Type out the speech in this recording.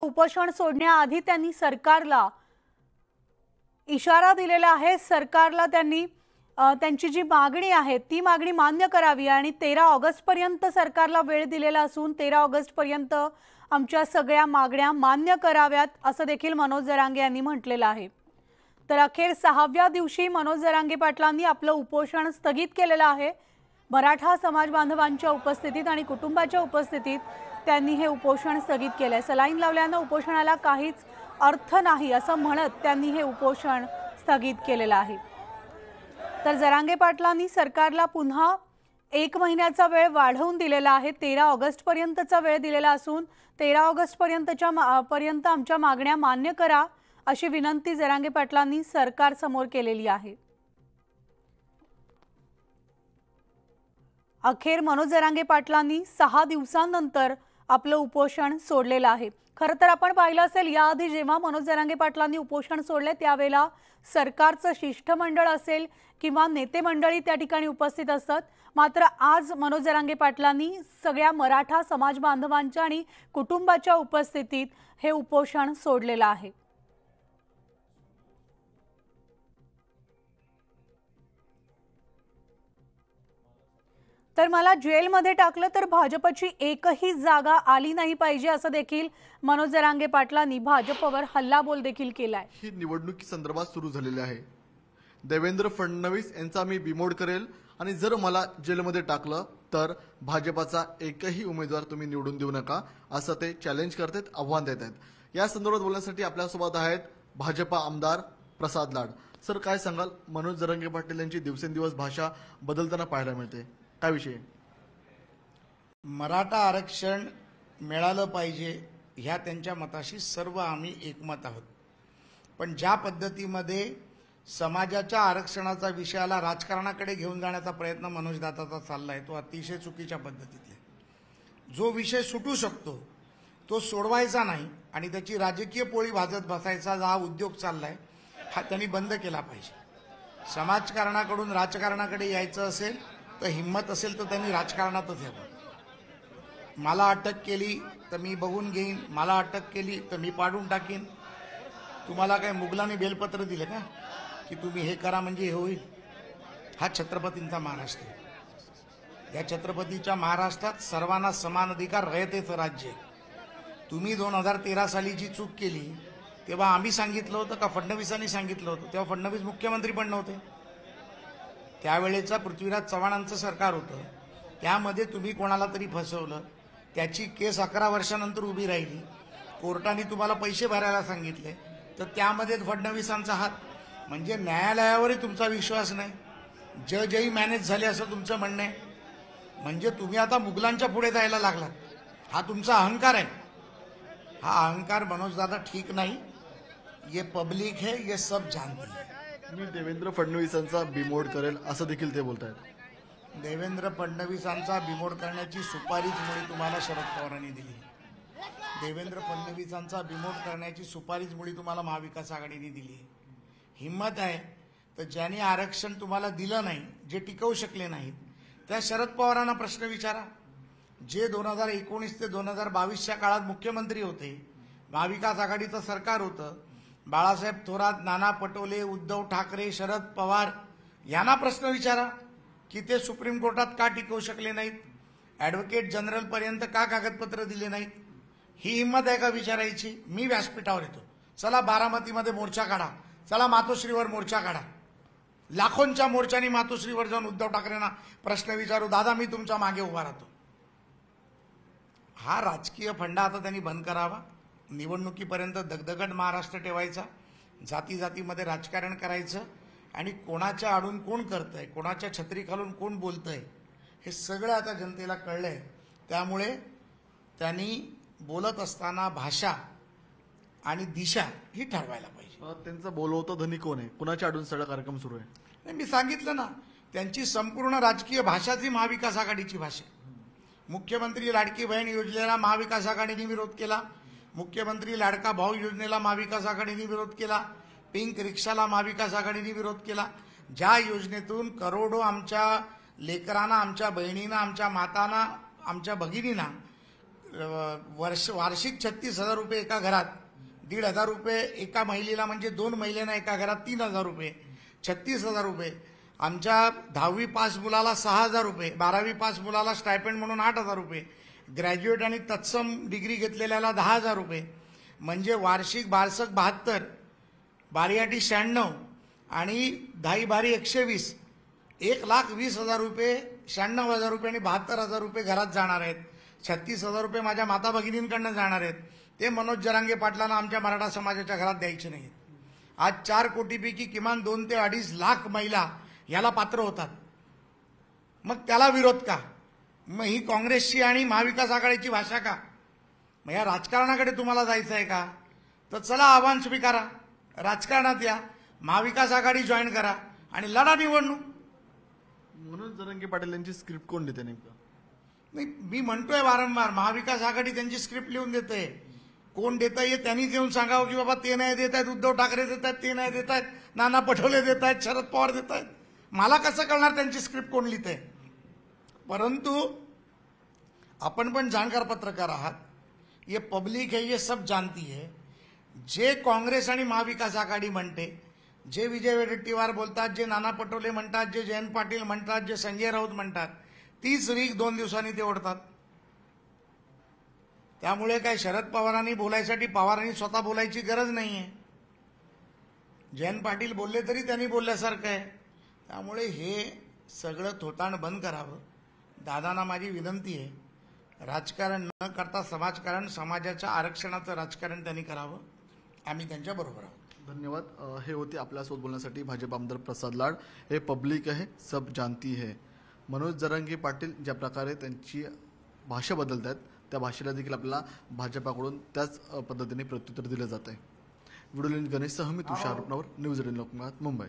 उपोषण सोडण्याआधी त्यांनी सरकारला इशारा दिलेला आहे। सरकारला त्यांनी त्यांची जी मागणी आहे ती मागणी मान्य करावी आणि 13 ऑगस्ट पर्यंत सरकारला वेळ दिलेला असून 13 ऑगस्ट पर्यंत आमच्या सगळ्या मागण्या मान्य कराव्यात असं देखील मनोज जरांगे यांनी म्हटलेलं आहे। तर अखेर 6व्या दिवशी मनोज जरांगे पाटलांनी आपलं उपोषण स्थगित केलेलं आहे। मराठा समाज बांधवांच्या उपस्थितीत आणि कुटुंबाच्या उपस्थितीत त्यांनी हे उपोषण स्थगित केलंय। सलाईन लावल्यानं उपोषणाला काहीच अर्थ नाही असं म्हणत त्यांनी हे उपोषण स्थगित केलेलं आहे। तर जरांगे पाटलांनी सरकारला पुन्हा 1 महिन्याचा वेळ वाढवून दिलेला आहे। 13 ऑगस्ट पर्यंतचा वेळ दिलेला असून 13 ऑगस्ट पर्यंत आमच्या मागण्या मान्य करा अशी विनंती जरांगे पाटलांनी सरकार समोर केलेली आहे। अखेर मनोज जरांगे पाटलांनी 6 दिवसांनंतर आपलं उपोषण सोडलेलं आहे। खरं तर आपण पाहिलं असेल याआधी जेव्हा मनोज जरांगे पाटलांनी उपोषण सोडले त्यावेळेला सरकारचं शिष्टमंडळ असेल किंवा नेते मंडळी त्या ठिकाणी उपस्थित असतात। मात्र आज मनोज जरांगे पाटलांनी सगळ्या मराठा समाज बांधवांच्या आणि कुटुंबाच्या उपस्थितीत हे उपोषण सोडलेलं आहे। तर मला जेलमध्ये टाकलं तर भाजपची एकही जागा आली नाही पाहिजे असं देखील मनोज जरांगे पाटलांनी भाजपवर हल्लाबोल देखील केलाय। ही निवडणुकी संदर्भात सुरू झालेली आहे। देवेंद्र फडणवीस यांचा मी बिमोड करेल आणि जर मला जेलमध्ये टाकलं तर भाजपचा एकही उमेदवार तुम्ही निवडून देऊ नका असं ते चॅलेंज करतात, आव्हान देत आहेत। या संदर्भात बोलण्यासाठी आपल्यासोबत आहेत भाजपा आमदार प्रसाद लाड। सर, काय सांगाल? मनोज जरांगे पाटील यांची दिवसेंदिवस भाषा बदलताना पाहायला मिळते, काय विषय? मराठा आरक्षण मिळालं पाहिजे ह्या त्यांच्या मताशी सर्व आम्ही एकमत आहोत, पण ज्या पद्धतीमध्ये समाजाच्या आरक्षणाचा विषयाला राजकारणाकडे घेऊन जाण्याचा प्रयत्न मनोज दादाचा चाललाय तो अतिशय चुकीच्या पद्धतीतला आहे। जो विषय सुटू शकतो तो सोडवायचा नाही आणि त्याची राजकीय पोळी भाजत बसायचा हा उद्योग चाललाय हा त्यांनी बंद केला पाहिजे। समाजकारणाकडून राजकारणाकडे यायचं असेल तर हिम्मत असेल तर त्यांनी राजकारणातच यावं। मला अटक केली तर मी बघून घेईन, मला अटक केली तर मी पाडून टाकीन। तुम्हाला काय मुघलांनी बेलपत्र दिले का की तुम्ही हे करा म्हणजे हे होईल? हा छत्रपतींचा महाराष्ट्र आहे। या छत्रपतीच्या महाराष्ट्रात सर्वांना समान अधिकार, रयतेचं राज्य आहे। तुम्ही 2013 साली जी चूक केली तेव्हा आम्ही सांगितलं होतं का फडणवीसांनी सांगितलं होतं? तेव्हा फडणवीस मुख्यमंत्री पण नव्हते, त्यावेळेचा पृथ्वीराज चव्हाणांचं सरकार होतं। त्यामध्ये तुम्ही कोणाला तरी फसवलं, त्याची केस 11 वर्षानंतर उभी राहिली, कोर्टाने तुम्हाला पैसे भरायला सांगितले तर त्यामध्ये फडणवीसांचा हात, म्हणजे न्यायालयावरही तुमचा विश्वास नाही। जजही मॅनेज झाले असं तुमचं म्हणणं आहे, म्हणजे तुम्ही आता मुघलांच्या पुढे जायला लागलात। हा तुमचा अहंकार आहे। हा अहंकार मनोज दादा ठीक नाही, ये पब्लिक है, ये सब जानती है। मी देवेंद्र फडणवीसांचा बिमोड करेल असं देखील ते बोलत आहेत। देवेंद्र फडणवीसांचा बिमोड करण्याची सुपारीच मुळी तुम्हाला शरद पवारांनी दिली। देवेंद्र फडणवीसांचा बिमोड करण्याची सुपारीच मुळी तुम्हाला महाविकास आघाडीने दिली। हिम्मत आहे तर ज्यांनी आरक्षण तुम्हाला दिलं नाही, जे टिकवू शकले नाहीत, त्या शरद पवारांना प्रश्न विचारा। जे 2019 ते 2022च्या काळात मुख्यमंत्री होते, महाविकास आघाडीचं सरकार होतं, बाळासाहेब थोरात, नाना पटोले, उद्धव ठाकरे, शरद पवार यांना प्रश्न विचारा की ते सुप्रीम कोर्टात का टिकवू शकले नाहीत, ॲडव्होकेट जनरल पर्यंत का कागदपत्र दिले नाहीत? ही हिंमत आहे का विचारायची? मी व्यासपीठावर येतो, चला बारामतीमध्ये मोर्चा काढा, चला मातोश्रीवर मोर्चा काढा, लाखोंच्या मोर्चानी मातोश्रीवर जाऊन उद्धव ठाकरेंना प्रश्न विचारू, दादा मी तुमच्या मागे उभा राहतो। हा राजकीय फंडा आता त्यांनी बंद करावा। निवडणुकीपर्यंत दगदगड महाराष्ट्र ठेवायचा, जाती जातीमध्ये राजकारण करायचं आणि कोणाच्या आडून कोण करतंय, कोणाच्या छत्री खालून कोण बोलतंय हे सगळं आता जनतेला कळलंय। त्यामुळे त्यांनी बोलत असताना भाषा आणि दिशा ही ठरवायला पाहिजे। त्यांचा बोलवतं धनी कोण आहे? कुणाच्या आडून सगळा कार्यक्रम सुरू आहे? मी सांगितलं ना, त्यांची संपूर्ण राजकीय भाषाच ही महाविकास आघाडीची भाषा। मुख्यमंत्री लाडकी बहीण योजनेला महाविकास आघाडीने विरोध केला, मुख्यमंत्री लाडका भाऊ योजनेला महाविकास आघाडीने विरोध केला, पिंक रिक्षाला महाविकास आघाडीने विरोध केला। ज्या योजनेतून करोडो आमच्या लेकरांना, आमच्या बहिणींना, आमच्या मातांना, आमच्या भगिनींना वार्षिक 36,000 रुपये एका घरात, 1,500 रुपये एका महिलेला, म्हणजे 2 महिलांना एका घरात 3,000 रुपये, 36,000 रुपये. आमच्या 10वी पास मुलाला 6,000 रुपये, 12वी पास मुलाला स्टायपेंड म्हणून 8,000 रुपये, ग्रॅज्युएट आणि तत्सम डिग्री घेतलेल्याला 10,000 रुपये, म्हणजे वार्षिक 72, 12 96 आणि 10 12 120, 1,20,000 रुपये, 96,000 रुपये आणि 72,000 रुपये घरात जाणार आहेत. 36,000 रुपये माझ्या माता भगिनींकडनं जाणार आहेत. ते मनोज जरांगे पाटलांना आमच्या मराठा समाजाच्या घरात द्यायचे नाहीत. आज 4 कोटीपैकी किमान 2 ते 2.5 लाख महिला याला पात्र होतात. मग त्याला विरोध का? मग ही काँग्रेसची आणि महाविकास आघाडीची भाषा का? मग या राजकारणाकडे तुम्हाला जायचं आहे का? तर चला, आव्हान स्वीकारा, राजकारणात या, महाविकास आघाडी जॉईन करा आणि लढा निवडणूक. मनोज जरांगे पाटील यांची स्क्रिप्ट कोण देते नेमकं? नाही, मी म्हणतोय वारंवार, महाविकास आघाडी त्यांची स्क्रिप्ट लिहून देते. कोण देत आहे त्यांनीच येऊन सांगावं की बाबा ते नाही देत आहेत, उद्धव ठाकरे देत आहेत, ते नाही देत आहेत, नाना पटोले देत आहेत, शरद पवार देत आहेत. मला कसं कळणार त्यांची स्क्रिप्ट कोण लिहिते? परंतु आपण पण जाणकार पत्रकार आहात, ये पब्लिक है, ये सब जानती है. जे काँग्रेस आणि महाविकास आघाडी म्हणते, जे विजय वडेट्टीवार बोलतात, जे नाना पटोले म्हणतात, जे जयंत पाटील म्हणतात, जे संजय राऊत म्हणतात, तीच रीक 2 दिवसांनी ते ओढतात. त्यामुळे काय शरद पवारांनी बोलायसाठी पवारांनी स्वतः बोलायची गरज नाहीये. जयंत पाटील बोलले तरी त्यांनी बोलल्यासारखं आहे. त्यामुळे हे सगळं थोतांड बंद करावं. दादांना माझी विनंती आहे, राजकारण न करता समाजकारण, समाजाच्या आरक्षणाचं राजकारण त्यांनी करावं. आम्ही त्यांच्या बरोबर आहोत. धन्यवाद. हे होते आपल्यासोबत बोलण्यासाठी भाजप आमदार प्रसाद लाड. हे पब्लिक आहे, सब जानती है. मनोज जरांगे पाटील ज्या प्रकारे त्यांची भाषा बदलत आहेत, त्या भाषेला देखील आपल्याला भाजपाकडून त्याच पद्धतीने प्रत्युत्तर दिलं जात आहे. व्हिडिओ गणेश सह मी तुषार रुपनावर, न्यूज 18 लोकमत, मुंबई.